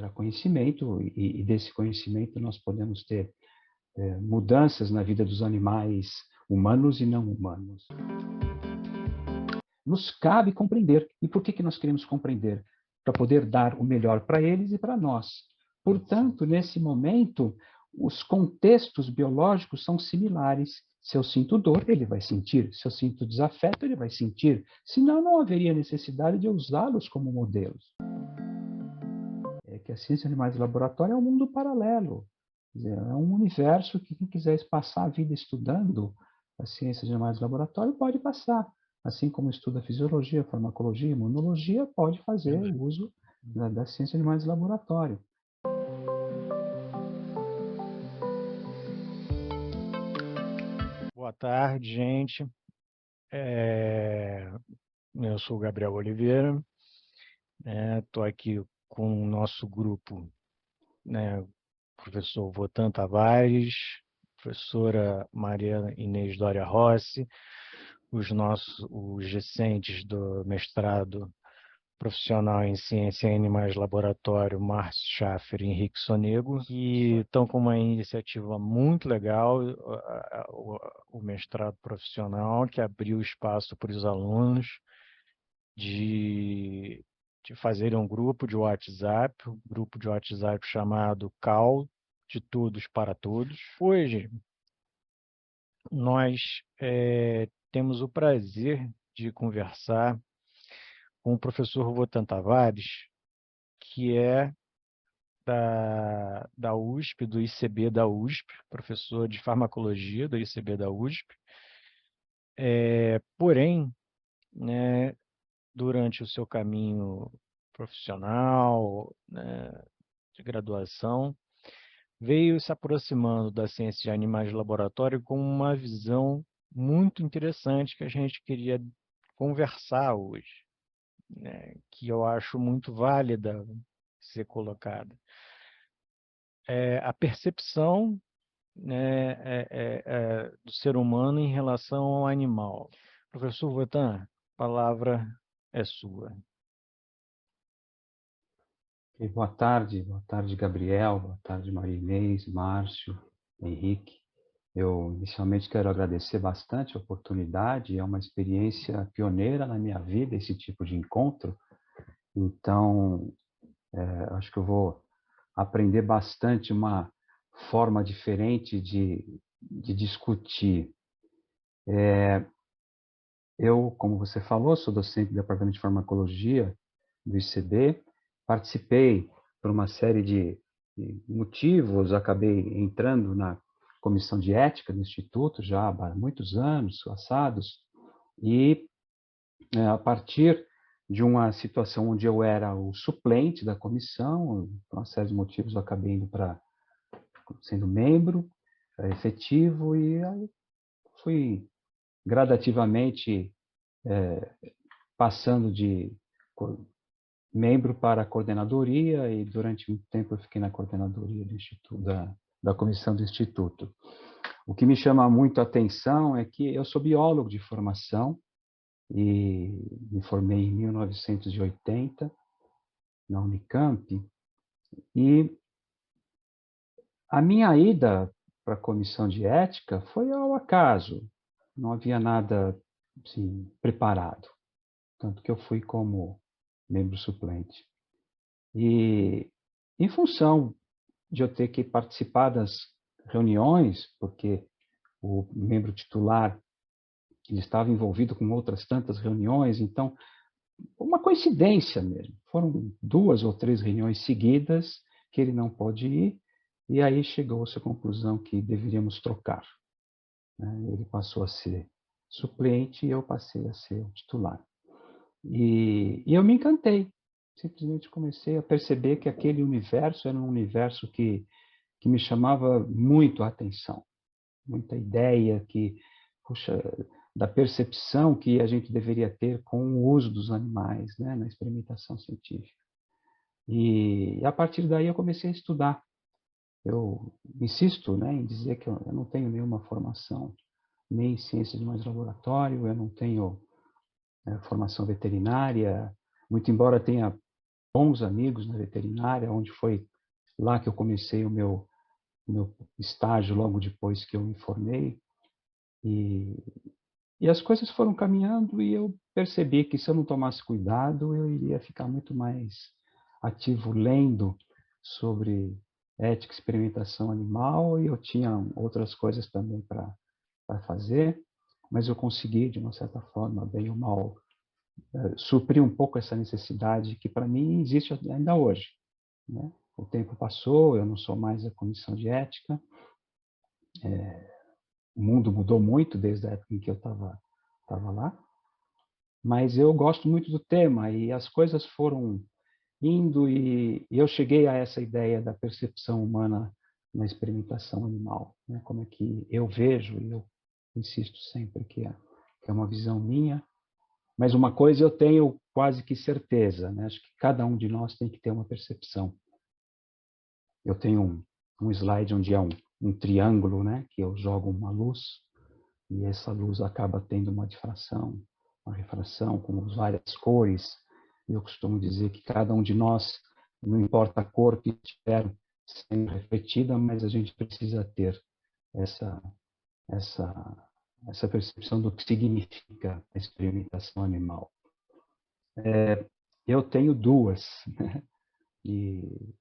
gera conhecimento, e desse conhecimento nós podemos ter mudanças na vida dos animais humanos e não humanos. Nos cabe compreender. E por que nós queremos compreender? Para poder dar o melhor para eles e para nós. Portanto, nesse momento, os contextos biológicos são similares. Se eu sinto dor, ele vai sentir. Se eu sinto desafeto, ele vai sentir. Senão, não haveria necessidade de usá-los como modelos. É que a ciência de animais de laboratório é um mundo paralelo. Quer dizer, é um universo que quem quiser passar a vida estudando a ciência de animais de laboratório pode passar. Assim como estuda fisiologia, farmacologia, imunologia, pode fazer o uso da ciência de animais de laboratório. Boa tarde, gente. Eu sou o Gabriel Oliveira. Estou aqui com o nosso grupo, professor Wotan Tavares, professora Maria Inês Doria Rossi, os discentes do mestrado profissional em Ciência em Animais de Laboratório, Márcio Schaffer e Henrique Sonego, que estão com uma iniciativa muito legal, o mestrado profissional, que abriu espaço para os alunos de fazerem um grupo de WhatsApp, chamado Call de Todos para Todos. Hoje, nós temos o prazer de conversar com o professor Wotan Tavares, que é da USP, do ICB da USP, professor de farmacologia do ICB da USP. Porém, né, durante o seu caminho profissional, né, de graduação, veio se aproximando da ciência de animais de laboratório com uma visão muito interessante que a gente queria conversar hoje, né, que eu acho muito válida ser colocada. A percepção, né, do ser humano em relação ao animal. Professor Wotan, a palavra é sua. Boa tarde, Gabriel, boa tarde, Maria Inês, Márcio, Henrique. Eu inicialmente quero agradecer bastante a oportunidade, é uma experiência pioneira na minha vida esse tipo de encontro, então acho que eu vou aprender bastante uma forma diferente de discutir. Eu, como você falou, sou docente do Departamento de Farmacologia do ICB, participei por uma série de motivos, acabei entrando na comissão de ética do Instituto já há muitos anos passados, e a partir de uma situação onde eu era o suplente da comissão, por uma série de motivos eu acabei indo sendo membro efetivo, e aí fui gradativamente passando de membro para a coordenadoria, e durante um tempo eu fiquei na coordenadoria do Instituto, da comissão do Instituto. O que me chama muito a atenção é que eu sou biólogo de formação e me formei em 1980 na Unicamp, e a minha ida para a comissão de ética foi ao acaso, não havia nada assim, preparado, tanto que eu fui como membro suplente. E em função de eu ter que participar das reuniões, porque o membro titular ele estava envolvido com outras tantas reuniões, então, uma coincidência mesmo. Foram 2 ou 3 reuniões seguidas que ele não pôde ir, e aí chegou-se à conclusão que deveríamos trocar. Ele passou a ser suplente e eu passei a ser o titular. E eu me encantei. Simplesmente comecei a perceber que aquele universo era um universo que me chamava muito a atenção. Muita ideia que, puxa, da percepção que a gente deveria ter com o uso dos animais, né, na experimentação científica. E a partir daí eu comecei a estudar. Eu insisto, né, em dizer que eu não tenho nenhuma formação nem em ciência de animais de laboratório, eu não tenho formação veterinária, muito embora tenha bons amigos na veterinária, onde foi lá que eu comecei o meu estágio logo depois que eu me formei. E as coisas foram caminhando e eu percebi que se eu não tomasse cuidado, eu iria ficar muito mais ativo lendo sobre ética e experimentação animal, e eu tinha outras coisas também para fazer, mas eu consegui, de uma certa forma, bem ou mal, suprir um pouco essa necessidade que, para mim, existe ainda hoje, né? O tempo passou, eu não sou mais a comissão de ética, o mundo mudou muito desde a época em que eu estava lá, mas eu gosto muito do tema e as coisas foram indo e eu cheguei a essa ideia da percepção humana na experimentação animal, né? Como é que eu vejo, e eu insisto sempre que é uma visão minha, mas uma coisa eu tenho quase que certeza, né? Acho que cada um de nós tem que ter uma percepção. Eu tenho um slide onde é um triângulo, né? Que eu jogo uma luz e essa luz acaba tendo uma difração, uma refração com várias cores. Eu costumo dizer que cada um de nós, não importa a cor que estiver sendo refletida, mas a gente precisa ter essa, essa percepção do que significa a experimentação animal. Eu tenho duas, né? E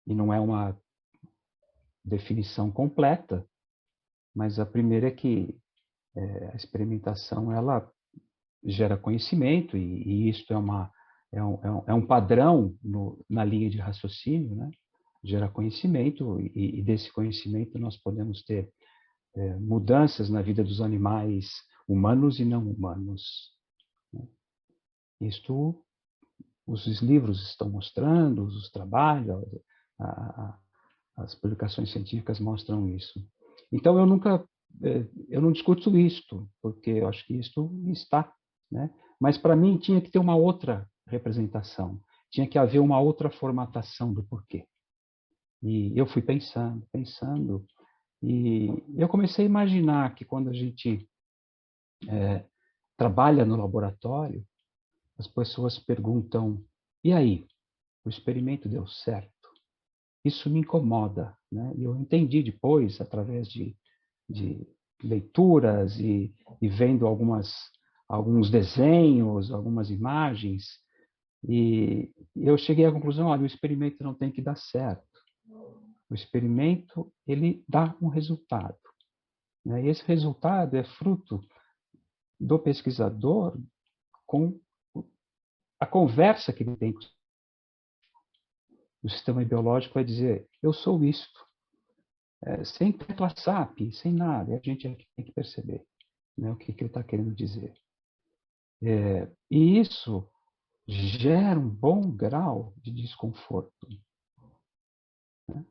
não é uma definição completa, mas a primeira é que a experimentação ela gera conhecimento, e isto é um padrão na linha de raciocínio, né? Gera conhecimento, e desse conhecimento nós podemos ter mudanças na vida dos animais humanos e não humanos, né? Isto os livros estão mostrando, os trabalhos, as publicações científicas mostram isso. Então eu não discuto isto, porque eu acho que isto está, né? Mas para mim tinha que ter uma outra representação, tinha que haver uma outra formatação do porquê. E eu fui pensando, e eu comecei a imaginar que quando a gente trabalha no laboratório, as pessoas perguntam: e aí, o experimento deu certo? Isso me incomoda, né? E eu entendi depois, através de leituras e vendo alguns desenhos, algumas imagens, e eu cheguei à conclusão: olha, o experimento não tem que dar certo. O experimento, ele dá um resultado, né? E esse resultado é fruto do pesquisador com a conversa que ele tem com o sistema biológico. Vai dizer: eu sou isto, sem tecla SAP, sem nada. E a gente tem que perceber, né, o que ele está querendo dizer. E isso gera um bom grau de desconforto, né?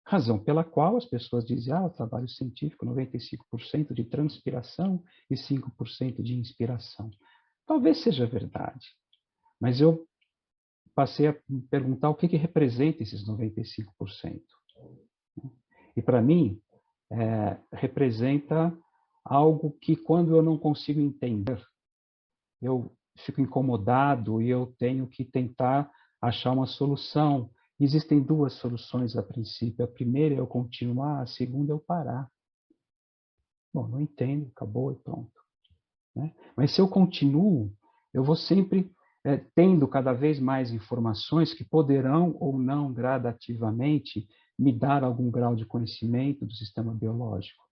Razão pela qual as pessoas dizem: o trabalho científico, 95% de transpiração e 5% de inspiração. Talvez seja verdade, mas eu passei a me perguntar o que representa esses 95%. E para mim, representa algo que, quando eu não consigo entender, eu fico incomodado e eu tenho que tentar achar uma solução. Existem duas soluções a princípio. A primeira é eu continuar, a segunda é eu parar. Bom, não entendo, acabou e pronto, né? Mas se eu continuo, eu vou sempre tendo cada vez mais informações que poderão ou não gradativamente me dar algum grau de conhecimento do sistema biológico.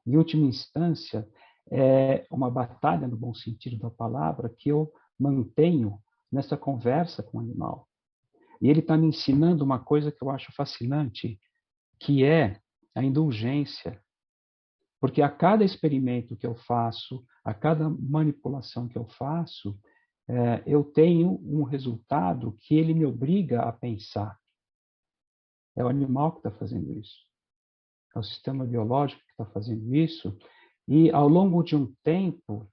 Em última instância, é uma batalha, no bom sentido da palavra, que eu mantenho nessa conversa com o animal. E ele está me ensinando uma coisa que eu acho fascinante, que é a indulgência. Porque a cada experimento que eu faço, a cada manipulação que eu faço, eu tenho um resultado que ele me obriga a pensar. É o animal que está fazendo isso. É o sistema biológico que está fazendo isso. E, ao longo de um tempo,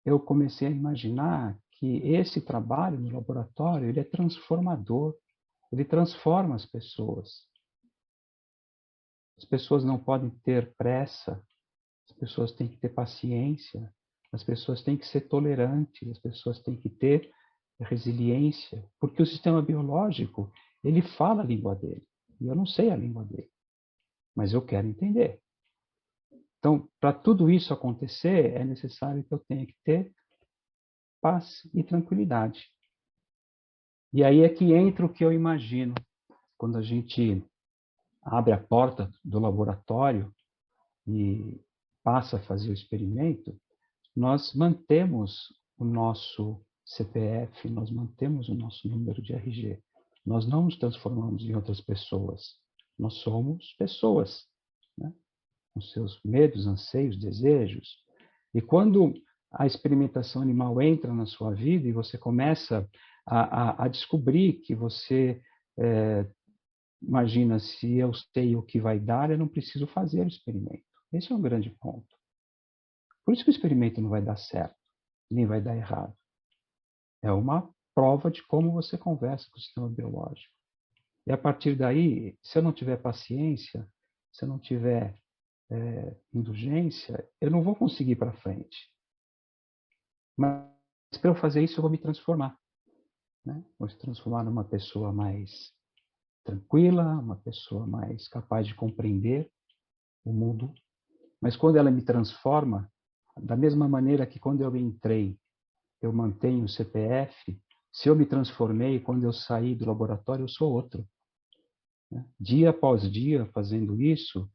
eu comecei a imaginar que esse trabalho no laboratório ele é transformador. Ele transforma as pessoas. As pessoas não podem ter pressa. As pessoas têm que ter paciência. As pessoas têm que ser tolerantes. As pessoas têm que ter resiliência, porque o sistema biológico, ele fala a língua dele, e eu não sei a língua dele, mas eu quero entender. Então, para tudo isso acontecer, é necessário que eu tenha que ter paz e tranquilidade. E aí é que entra o que eu imagino, quando a gente abre a porta do laboratório e passa a fazer o experimento, nós mantemos o nosso CPF, nós mantemos o nosso número de RG. Nós não nos transformamos em outras pessoas. Nós somos pessoas, né? Com seus medos, anseios, desejos. E quando a experimentação animal entra na sua vida e você começa a descobrir que você, imagina, se eu sei o que vai dar, eu não preciso fazer o experimento. Esse é um grande ponto. Por isso que o experimento não vai dar certo, nem vai dar errado. É uma prova de como você conversa com o sistema biológico. E a partir daí, se eu não tiver paciência, se eu não tiver indulgência, eu não vou conseguir ir para frente. Mas para eu fazer isso, eu vou me transformar. Né? Vou se transformar numa pessoa mais tranquila, uma pessoa mais capaz de compreender o mundo. Mas quando ela me transforma, da mesma maneira que quando eu entrei, eu mantenho o CPF, se eu me transformei, quando eu saí do laboratório, eu sou outro. Né? Dia após dia, fazendo isso,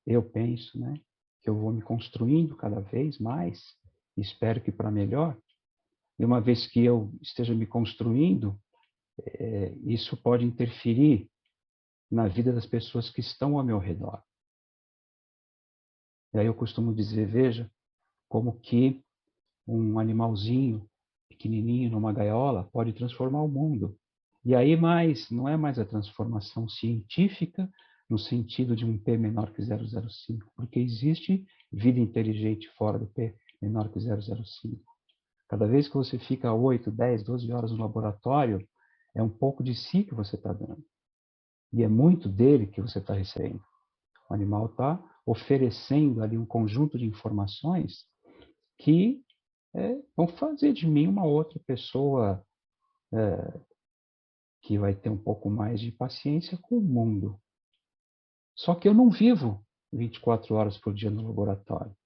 eu penso, né, que eu vou me construindo cada vez mais, espero que para melhor, e uma vez que eu esteja me construindo, isso pode interferir na vida das pessoas que estão ao meu redor. E aí eu costumo dizer, veja, como que um animalzinho pequenininho numa gaiola pode transformar o mundo. E aí não é mais a transformação científica no sentido de um P menor que 0,05, porque existe vida inteligente fora do P menor que 0,05. Cada vez que você fica 8, 10, 12 horas no laboratório, é um pouco de si que você está dando. E é muito dele que você está recebendo. O animal está oferecendo ali um conjunto de informações que vão fazer de mim uma outra pessoa que vai ter um pouco mais de paciência com o mundo. Só que eu não vivo 24 horas por dia no laboratório.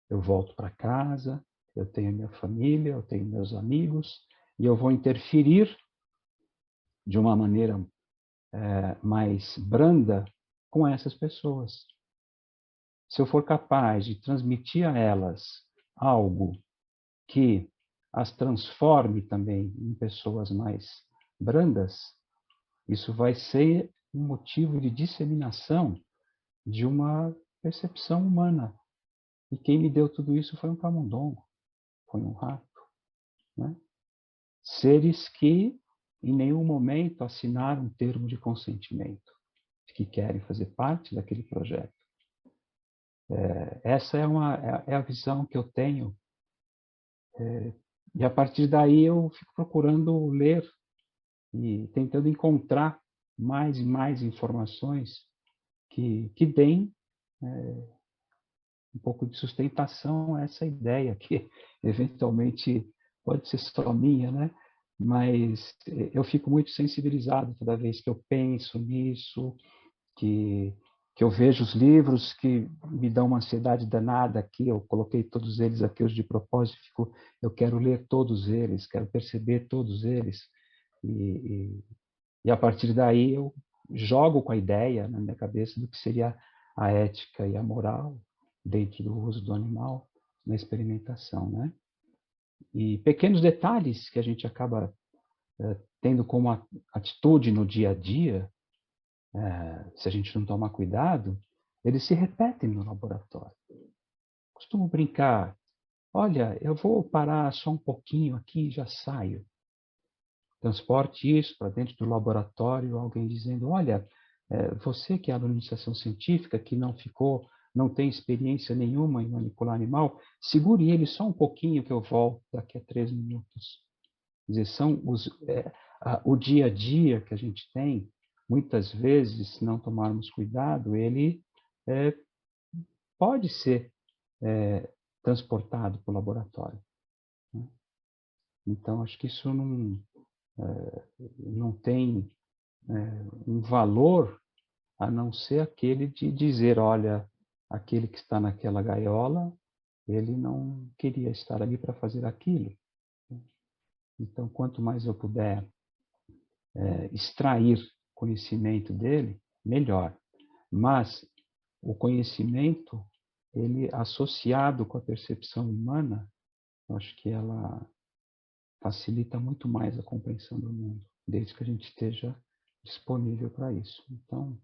Eu volto para casa, eu tenho minha família, eu tenho meus amigos, e eu vou interferir de uma maneira mais branda com essas pessoas. Se eu for capaz de transmitir a elas algo que as transforme também em pessoas mais brandas, isso vai ser um motivo de disseminação de uma percepção humana. E quem me deu tudo isso foi um camundongo, foi um rato. Né? Seres que em nenhum momento assinaram um termo de consentimento, de que querem fazer parte daquele projeto. Essa é a visão que eu tenho. E a partir daí eu fico procurando ler e tentando encontrar mais e mais informações que deem um pouco de sustentação a essa ideia, que eventualmente pode ser só minha, né? Mas eu fico muito sensibilizado toda vez que eu penso nisso, que eu vejo os livros que me dão uma ansiedade danada aqui, eu coloquei todos eles aqui hoje de propósito, eu quero ler todos eles, quero perceber todos eles, e a partir daí eu jogo com a ideia na minha cabeça do que seria a ética e a moral dentro do uso do animal na experimentação, né? E pequenos detalhes que a gente acaba tendo como atitude no dia a dia, se a gente não tomar cuidado, eles se repetem no laboratório. Costumo brincar, olha, eu vou parar só um pouquinho aqui e já saio. Transporte isso para dentro do laboratório, alguém dizendo, olha, você que é aluno de iniciação científica, que não tem experiência nenhuma em manipular animal, segure ele só um pouquinho que eu volto daqui a 3 minutos. Quer dizer, são o dia a dia que a gente tem, muitas vezes, se não tomarmos cuidado, ele pode ser transportado para o laboratório. Né? Então, acho que isso não tem um valor a não ser aquele de dizer, olha, aquele que está naquela gaiola, ele não queria estar ali para fazer aquilo. Então, quanto mais eu puder extrair conhecimento dele, melhor. Mas o conhecimento, ele associado com a percepção humana, eu acho que ela facilita muito mais a compreensão do mundo, desde que a gente esteja disponível para isso. Então,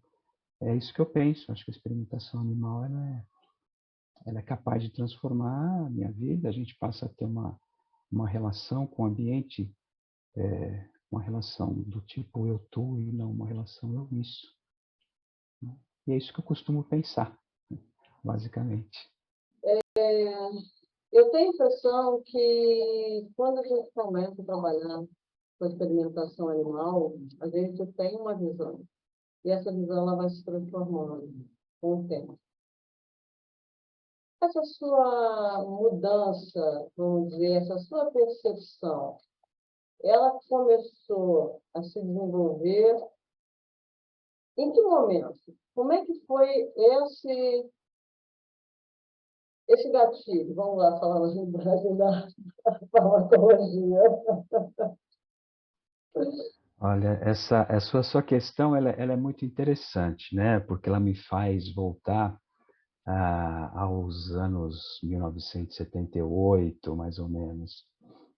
é isso que eu penso. Acho que a experimentação animal ela é capaz de transformar a minha vida. A gente passa a ter uma relação com o ambiente, uma relação do tipo eu-tu e não uma relação eu-isso. E é isso que eu costumo pensar, basicamente. Eu tenho a impressão que quando a gente começa a trabalhar com a experimentação animal, a gente tem uma visão. E essa visão ela vai se transformando com o tempo. Essa sua mudança, vamos dizer, essa sua percepção, ela começou a se desenvolver em que momento? Como é que foi esse gatilho? Vamos lá, falando de da farmacologia. Olha, essa sua questão ela é muito interessante, né? Porque ela me faz voltar aos anos 1978, mais ou menos,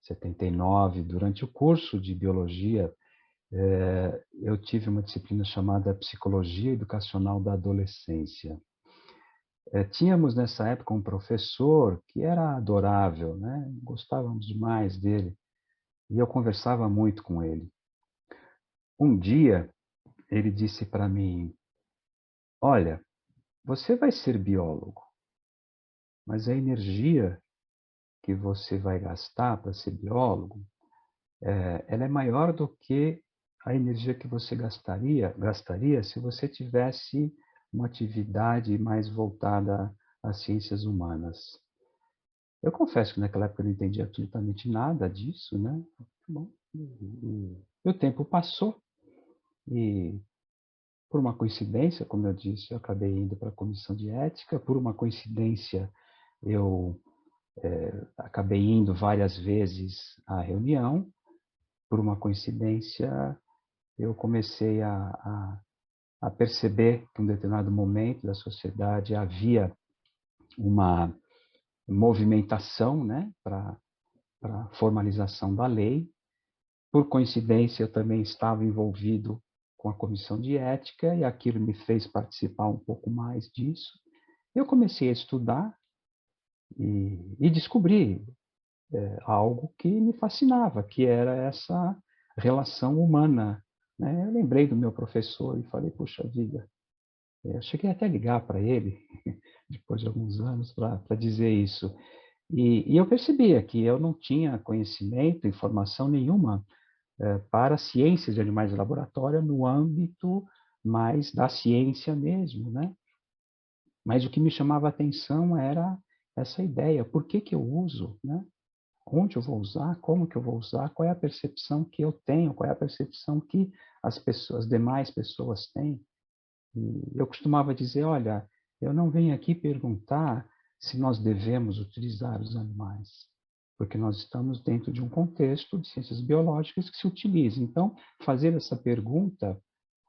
79. Durante o curso de biologia, eu tive uma disciplina chamada Psicologia Educacional da Adolescência. Tínhamos nessa época um professor que era adorável, né? Gostávamos demais dele e eu conversava muito com ele. Um dia ele disse para mim: olha, você vai ser biólogo, mas a energia que você vai gastar para ser biólogo, ela é maior do que a energia que você gastaria se você tivesse uma atividade mais voltada às ciências humanas. Eu confesso que naquela época eu não entendi absolutamente nada disso, né? Bom, e o tempo passou e, por uma coincidência, como eu disse, eu acabei indo para a comissão de ética. Por uma coincidência, eu acabei indo várias vezes à reunião. Por uma coincidência, eu comecei a perceber que em um determinado momento da sociedade havia uma movimentação, né, para a formalização da lei. Por coincidência, eu também estava envolvido com a comissão de ética e aquilo me fez participar um pouco mais disso. Eu comecei a estudar e descobri algo que me fascinava, que era essa relação humana, né? Eu lembrei do meu professor e falei, puxa vida, eu cheguei até a ligar para ele, depois de alguns anos, para dizer isso. E eu percebia que eu não tinha conhecimento, informação nenhuma para ciências de animais de laboratório no âmbito mais da ciência mesmo, né? Mas o que me chamava a atenção era essa ideia, por que que eu uso, né? Onde eu vou usar, como que eu vou usar, qual é a percepção que eu tenho, qual é a percepção que as demais pessoas têm. E eu costumava dizer, olha, eu não venho aqui perguntar se nós devemos utilizar os animais, porque nós estamos dentro de um contexto de ciências biológicas que se utiliza. Então, fazer essa pergunta,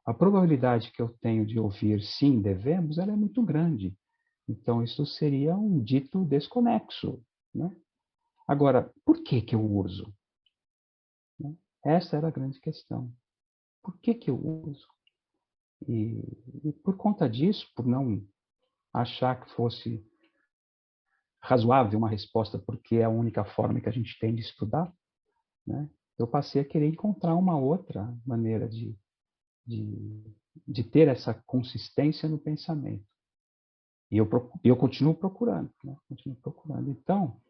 a probabilidade que eu tenho de ouvir sim, devemos, ela é muito grande. Então, isso seria um dito desconexo, né? Agora, por que que eu uso? Essa era a grande questão. Por que que eu uso? E por conta disso, por não achar que fosse razoável uma resposta, porque é a única forma que a gente tem de estudar, né? Eu passei a querer encontrar uma outra maneira de, de ter essa consistência no pensamento. E eu continuo procurando, né? Continuo procurando. Então,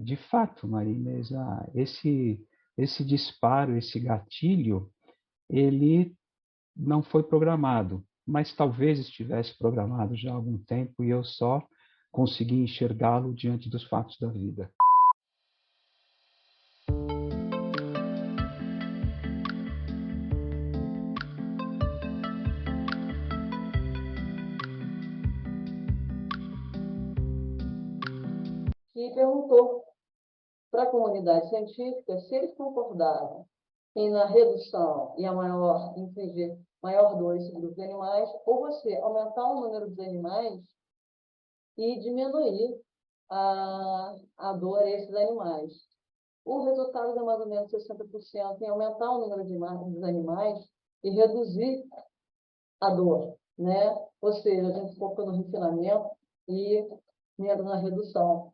de fato, Maria Inês, esse disparo, esse gatilho, ele não foi programado, mas talvez estivesse programado já há algum tempo e eu só consegui enxergá-lo diante dos fatos da vida. perguntou para a comunidade científica se eles concordavam em na redução e a infligir maior dor a esse grupo de animais, ou você aumentar o número dos animais e diminuir a dor a esses animais. O resultado é mais ou menos 60% em aumentar o número dos animais e reduzir a dor, né? Ou seja, a gente foca no refinamento e menos na redução.